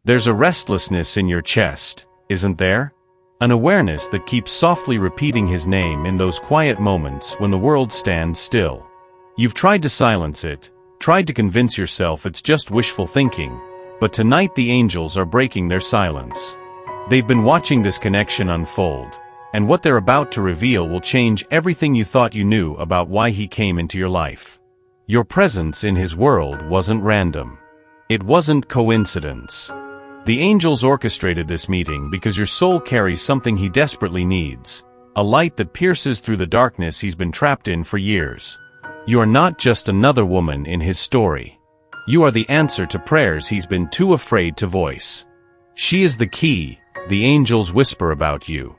There's a restlessness in your chest, isn't there? An awareness that keeps softly repeating his name in those quiet moments when the world stands still. You've tried to silence it, tried to convince yourself it's just wishful thinking, but tonight the angels are breaking their silence. They've been watching this connection unfold, and what they're about to reveal will change everything you thought you knew about why he came into your life. Your presence in his world wasn't random. It wasn't coincidence. The angels orchestrated this meeting because your soul carries something he desperately needs, a light that pierces through the darkness he's been trapped in for years. You are not just another woman in his story. You are the answer to prayers he's been too afraid to voice. She is the key, the angels whisper about you.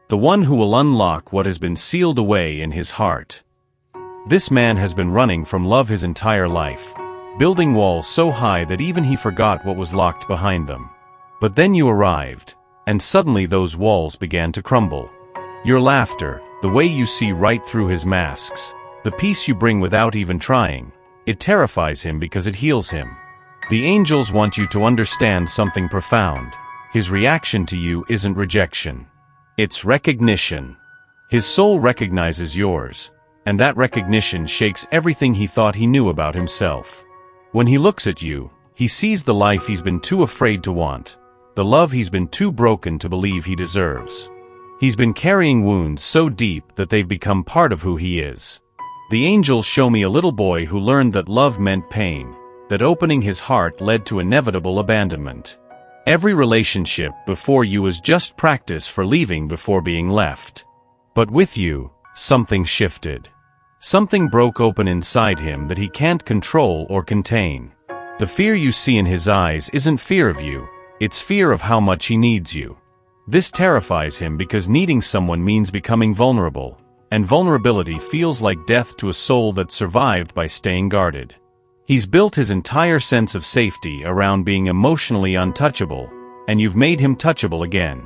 The one who will unlock what has been sealed away in his heart. This man has been running from love his entire life, building walls so high that even he forgot what was locked behind them. But then you arrived, and suddenly those walls began to crumble. Your laughter, the way you see right through his masks, the peace you bring without even trying, it terrifies him because it heals him. The angels want you to understand something profound. His reaction to you isn't rejection. It's recognition. His soul recognizes yours, and that recognition shakes everything he thought he knew about himself. When he looks at you, he sees the life he's been too afraid to want, the love he's been too broken to believe he deserves. He's been carrying wounds so deep that they've become part of who he is. The angels show me a little boy who learned that love meant pain, that opening his heart led to inevitable abandonment. Every relationship before you was just practice for leaving before being left. But with you, something shifted. Something broke open inside him that he can't control or contain. The fear you see in his eyes isn't fear of you, it's fear of how much he needs you. This terrifies him because needing someone means becoming vulnerable, and vulnerability feels like death to a soul that survived by staying guarded. He's built his entire sense of safety around being emotionally untouchable, and you've made him touchable again.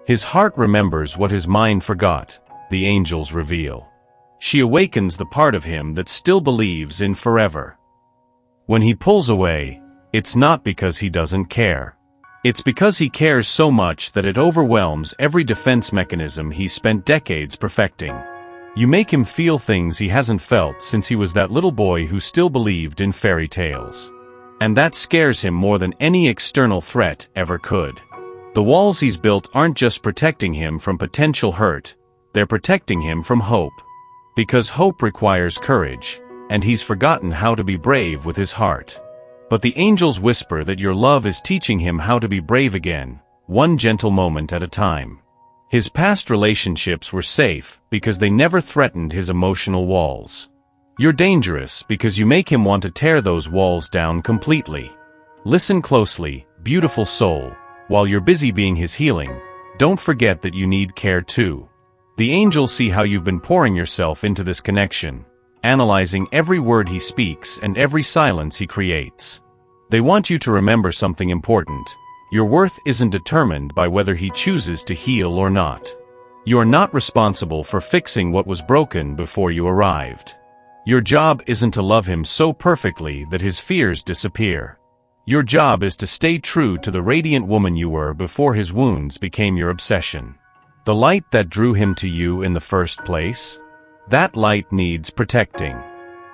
His heart remembers what his mind forgot, the angels reveal. She awakens the part of him that still believes in forever. When he pulls away, it's not because he doesn't care. It's because he cares so much that it overwhelms every defense mechanism he's spent decades perfecting. You make him feel things he hasn't felt since he was that little boy who still believed in fairy tales. And that scares him more than any external threat ever could. The walls he's built aren't just protecting him from potential hurt, they're protecting him from hope. Because hope requires courage, and he's forgotten how to be brave with his heart. But the angels whisper that your love is teaching him how to be brave again, one gentle moment at a time. His past relationships were safe because they never threatened his emotional walls. You're dangerous because you make him want to tear those walls down completely. Listen closely, beautiful soul, while you're busy being his healing, don't forget that you need care too. The angels see how you've been pouring yourself into this connection, analyzing every word he speaks and every silence he creates. They want you to remember something important. Your worth isn't determined by whether he chooses to heal or not. You are not responsible for fixing what was broken before you arrived. Your job isn't to love him so perfectly that his fears disappear. Your job is to stay true to the radiant woman you were before his wounds became your obsession. The light that drew him to you in the first place? That light needs protecting.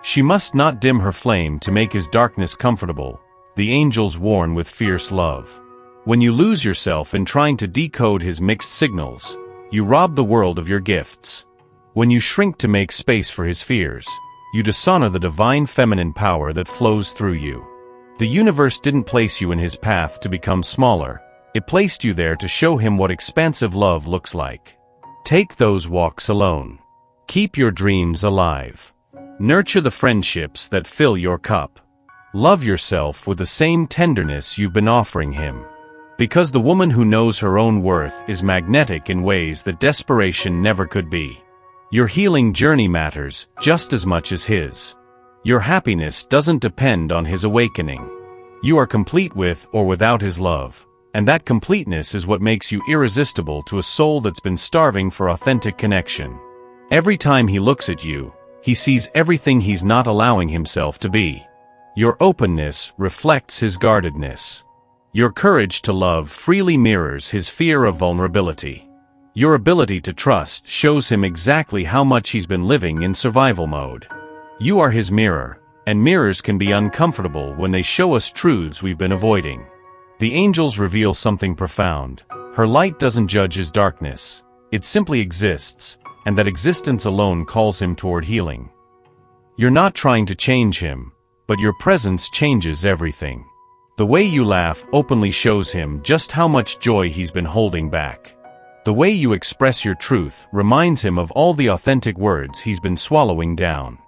She must not dim her flame to make his darkness comfortable, the angels warn with fierce love. When you lose yourself in trying to decode his mixed signals, you rob the world of your gifts. When you shrink to make space for his fears, you dishonor the divine feminine power that flows through you. The universe didn't place you in his path to become smaller, it placed you there to show him what expansive love looks like. Take those walks alone. Keep your dreams alive. Nurture the friendships that fill your cup. Love yourself with the same tenderness you've been offering him. Because the woman who knows her own worth is magnetic in ways that desperation never could be. Your healing journey matters just as much as his. Your happiness doesn't depend on his awakening. You are complete with or without his love, and that completeness is what makes you irresistible to a soul that's been starving for authentic connection. Every time he looks at you, he sees everything he's not allowing himself to be. Your openness reflects his guardedness. Your courage to love freely mirrors his fear of vulnerability. Your ability to trust shows him exactly how much he's been living in survival mode. You are his mirror, and mirrors can be uncomfortable when they show us truths we've been avoiding. The angels reveal something profound. Her light doesn't judge his darkness. It simply exists, and that existence alone calls him toward healing. You're not trying to change him, but your presence changes everything. The way you laugh openly shows him just how much joy he's been holding back. The way you express your truth reminds him of all the authentic words he's been swallowing down.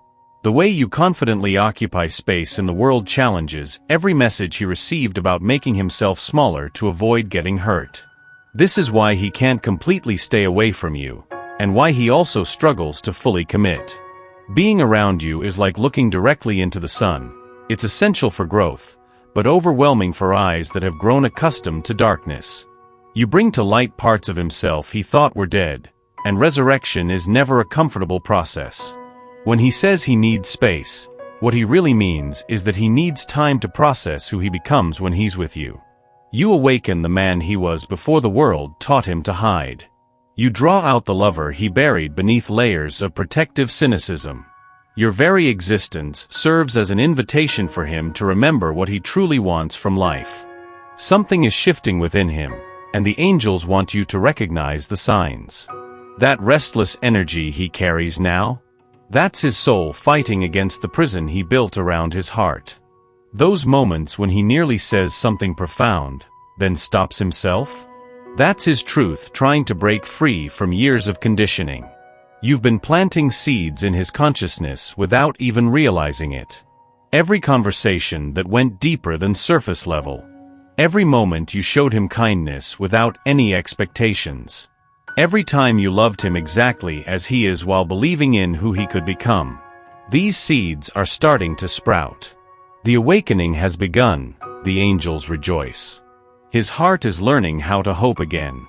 The way you confidently occupy space in the world challenges every message he received about making himself smaller to avoid getting hurt. This is why he can't completely stay away from you, and why he also struggles to fully commit. Being around you is like looking directly into the sun. It's essential for growth, but overwhelming for eyes that have grown accustomed to darkness. You bring to light parts of himself he thought were dead, and resurrection is never a comfortable process. When he says he needs space, what he really means is that he needs time to process who he becomes when he's with you. You awaken the man he was before the world taught him to hide. You draw out the lover he buried beneath layers of protective cynicism. Your very existence serves as an invitation for him to remember what he truly wants from life. Something is shifting within him, and the angels want you to recognize the signs. That restless energy he carries now, that's his soul fighting against the prison he built around his heart. Those moments when he nearly says something profound, then stops himself, that's his truth trying to break free from years of conditioning. You've been planting seeds in his consciousness without even realizing it. Every conversation that went deeper than surface level. Every moment you showed him kindness without any expectations. Every time you loved him exactly as he is while believing in who he could become. These seeds are starting to sprout. The awakening has begun, the angels rejoice. His heart is learning how to hope again.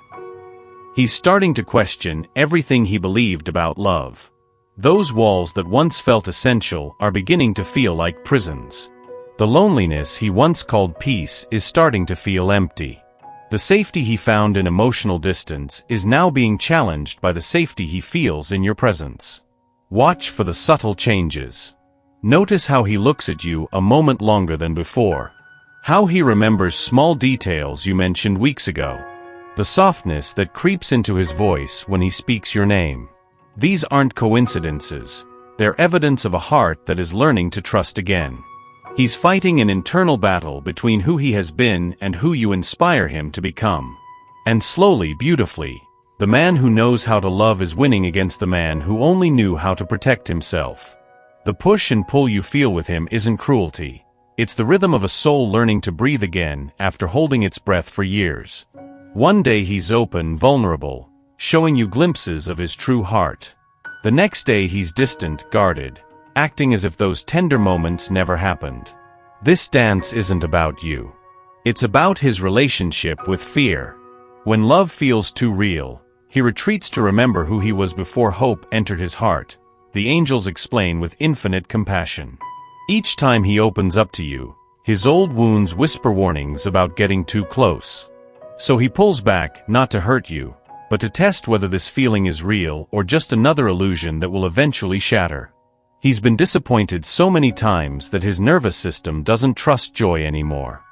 He's starting to question everything he believed about love. Those walls that once felt essential are beginning to feel like prisons. The loneliness he once called peace is starting to feel empty. The safety he found in emotional distance is now being challenged by the safety he feels in your presence. Watch for the subtle changes. Notice how he looks at you a moment longer than before. How he remembers small details you mentioned weeks ago. The softness that creeps into his voice when he speaks your name. These aren't coincidences. They're evidence of a heart that is learning to trust again. He's fighting an internal battle between who he has been and who you inspire him to become. And slowly, beautifully, the man who knows how to love is winning against the man who only knew how to protect himself. The push and pull you feel with him isn't cruelty. It's the rhythm of a soul learning to breathe again after holding its breath for years. One day he's open, vulnerable, showing you glimpses of his true heart. The next day he's distant, guarded, acting as if those tender moments never happened. This dance isn't about you. It's about his relationship with fear. When love feels too real, he retreats to remember who he was before hope entered his heart, the angels explain with infinite compassion. Each time he opens up to you, his old wounds whisper warnings about getting too close. So he pulls back, not to hurt you, but to test whether this feeling is real or just another illusion that will eventually shatter. He's been disappointed so many times that his nervous system doesn't trust joy anymore.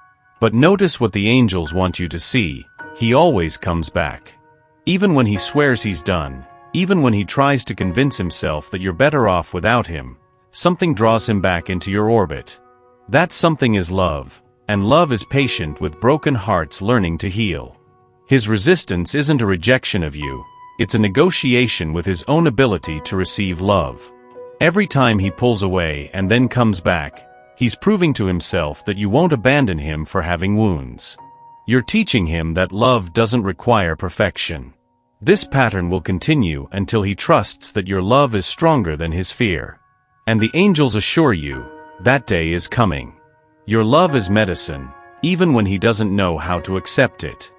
But notice what the angels want you to see. He always comes back. Even when he swears he's done, even when he tries to convince himself that you're better off without him, something draws him back into your orbit. That something is love, and love is patient with broken hearts learning to heal. His resistance isn't a rejection of you, it's a negotiation with his own ability to receive love. Every time he pulls away and then comes back, he's proving to himself that you won't abandon him for having wounds. You're teaching him that love doesn't require perfection. This pattern will continue until he trusts that your love is stronger than his fear. And the angels assure you, that day is coming. Your love is medicine, even when he doesn't know how to accept it.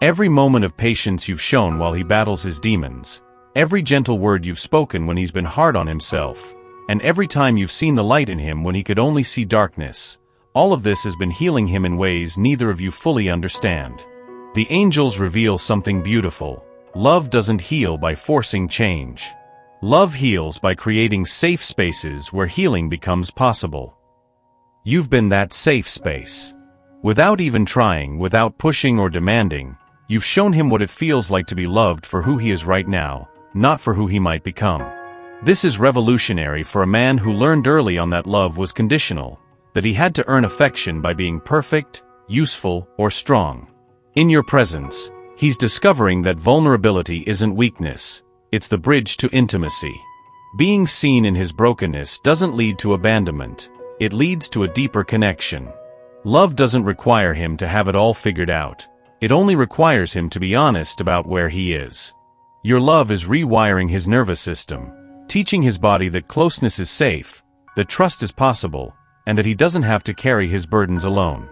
Every moment of patience you've shown while he battles his demons, every gentle word you've spoken when he's been hard on himself, and every time you've seen the light in him when he could only see darkness, all of this has been healing him in ways neither of you fully understand. The angels reveal something beautiful. Love doesn't heal by forcing change. Love heals by creating safe spaces where healing becomes possible. You've been that safe space. Without even trying, without pushing or demanding, you've shown him what it feels like to be loved for who he is right now, not for who he might become. This is revolutionary for a man who learned early on that love was conditional, that he had to earn affection by being perfect, useful, or strong. In your presence, he's discovering that vulnerability isn't weakness, it's the bridge to intimacy. Being seen in his brokenness doesn't lead to abandonment, it leads to a deeper connection. Love doesn't require him to have it all figured out, it only requires him to be honest about where he is. Your love is rewiring his nervous system, teaching his body that closeness is safe, that trust is possible, and that he doesn't have to carry his burdens alone.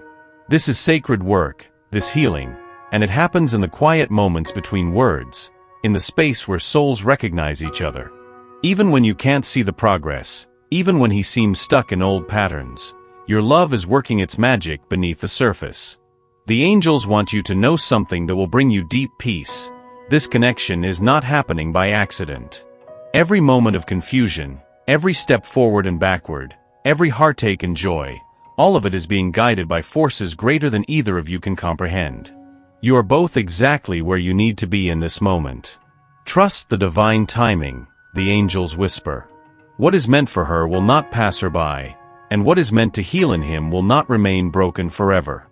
This is sacred work, this healing, and it happens in the quiet moments between words, in the space where souls recognize each other. Even when you can't see the progress, even when he seems stuck in old patterns, your love is working its magic beneath the surface. The angels want you to know something that will bring you deep peace. This connection is not happening by accident. Every moment of confusion, every step forward and backward, every heartache and joy, all of it is being guided by forces greater than either of you can comprehend. You are both exactly where you need to be in this moment. Trust the divine timing, the angels whisper. What is meant for her will not pass her by, and what is meant to heal in him will not remain broken forever.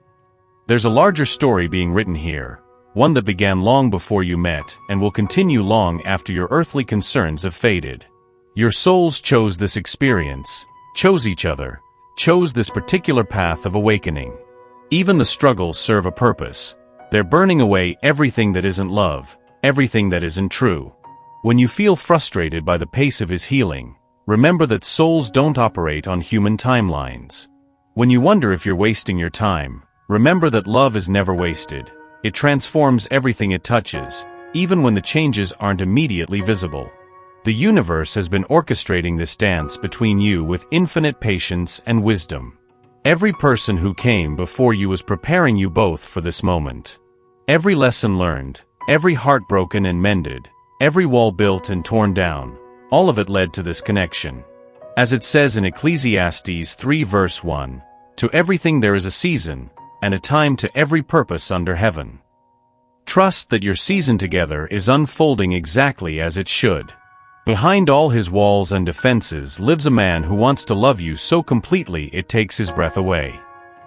There's a larger story being written here, one that began long before you met and will continue long after your earthly concerns have faded. Your souls chose this experience, chose each other, chose this particular path of awakening. Even the struggles serve a purpose. They're burning away everything that isn't love, everything that isn't true. When you feel frustrated by the pace of his healing, remember that souls don't operate on human timelines. When you wonder if you're wasting your time, remember that love is never wasted. It transforms everything it touches, even when the changes aren't immediately visible. The universe has been orchestrating this dance between you with infinite patience and wisdom. Every person who came before you was preparing you both for this moment. Every lesson learned, every heart broken and mended, every wall built and torn down, all of it led to this connection. As it says in Ecclesiastes 3 verse 1, "To everything there is a season, and a time to every purpose under heaven." Trust that your season together is unfolding exactly as it should. Behind all his walls and defenses lives a man who wants to love you so completely it takes his breath away.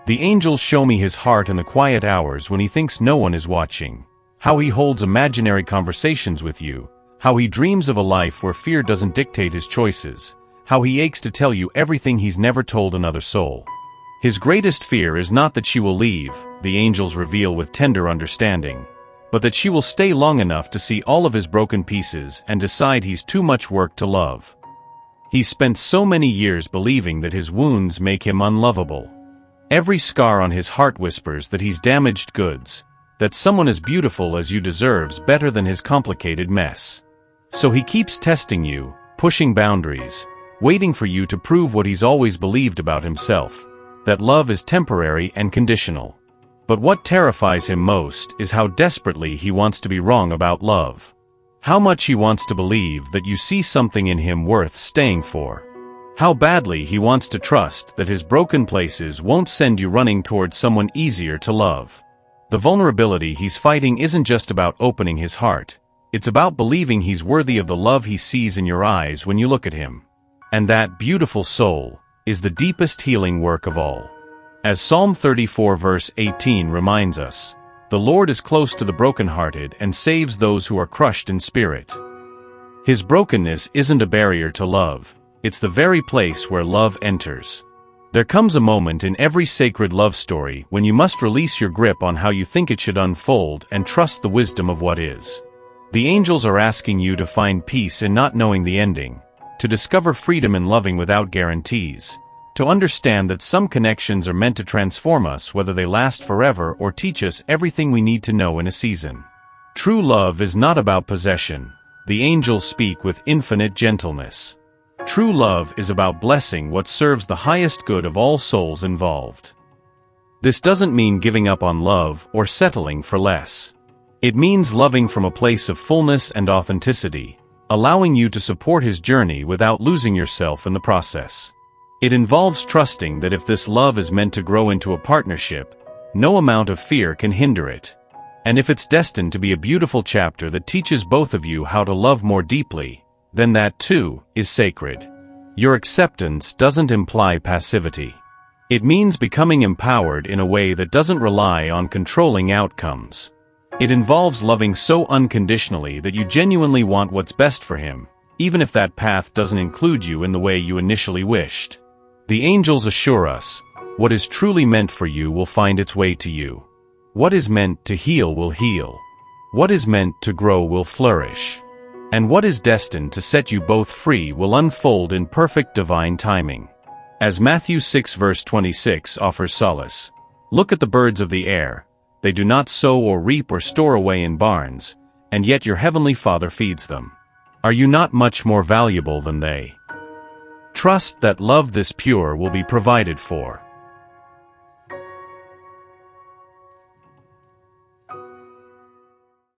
The angels show me his heart in the quiet hours when he thinks no one is watching, how he holds imaginary conversations with you, how he dreams of a life where fear doesn't dictate his choices, how he aches to tell you everything he's never told another soul. His greatest fear is not that she will leave, the angels reveal with tender understanding, but that she will stay long enough to see all of his broken pieces and decide he's too much work to love. He's spent so many years believing that his wounds make him unlovable. Every scar on his heart whispers that he's damaged goods, that someone as beautiful as you deserves better than his complicated mess. So he keeps testing you, pushing boundaries, waiting for you to prove what he's always believed about himself, that love is temporary and conditional. But what terrifies him most is how desperately he wants to be wrong about love. How much he wants to believe that you see something in him worth staying for. How badly he wants to trust that his broken places won't send you running towards someone easier to love. The vulnerability he's fighting isn't just about opening his heart. It's about believing he's worthy of the love he sees in your eyes when you look at him. And that beautiful soul is the deepest healing work of all. As Psalm 34 verse 18 reminds us, "The Lord is close to the brokenhearted and saves those who are crushed in spirit." His brokenness isn't a barrier to love, it's the very place where love enters. There comes a moment in every sacred love story when you must release your grip on how you think it should unfold and trust the wisdom of what is. The angels are asking you to find peace in not knowing the ending, to discover freedom in loving without guarantees, to understand that some connections are meant to transform us whether they last forever or teach us everything we need to know in a season. True love is not about possession. The angels speak with infinite gentleness. True love is about blessing what serves the highest good of all souls involved. This doesn't mean giving up on love or settling for less. It means loving from a place of fullness and authenticity, allowing you to support his journey without losing yourself in the process. It involves trusting that if this love is meant to grow into a partnership, no amount of fear can hinder it. And if it's destined to be a beautiful chapter that teaches both of you how to love more deeply, then that too is sacred. Your acceptance doesn't imply passivity. It means becoming empowered in a way that doesn't rely on controlling outcomes. It involves loving so unconditionally that you genuinely want what's best for him, even if that path doesn't include you in the way you initially wished. The angels assure us, what is truly meant for you will find its way to you. What is meant to heal will heal. What is meant to grow will flourish. And what is destined to set you both free will unfold in perfect divine timing. As Matthew 6 verse 26 offers solace, look at the birds of the air. They do not sow or reap or store away in barns, and yet your heavenly Father feeds them. Are you not much more valuable than they? Trust that love this pure will be provided for.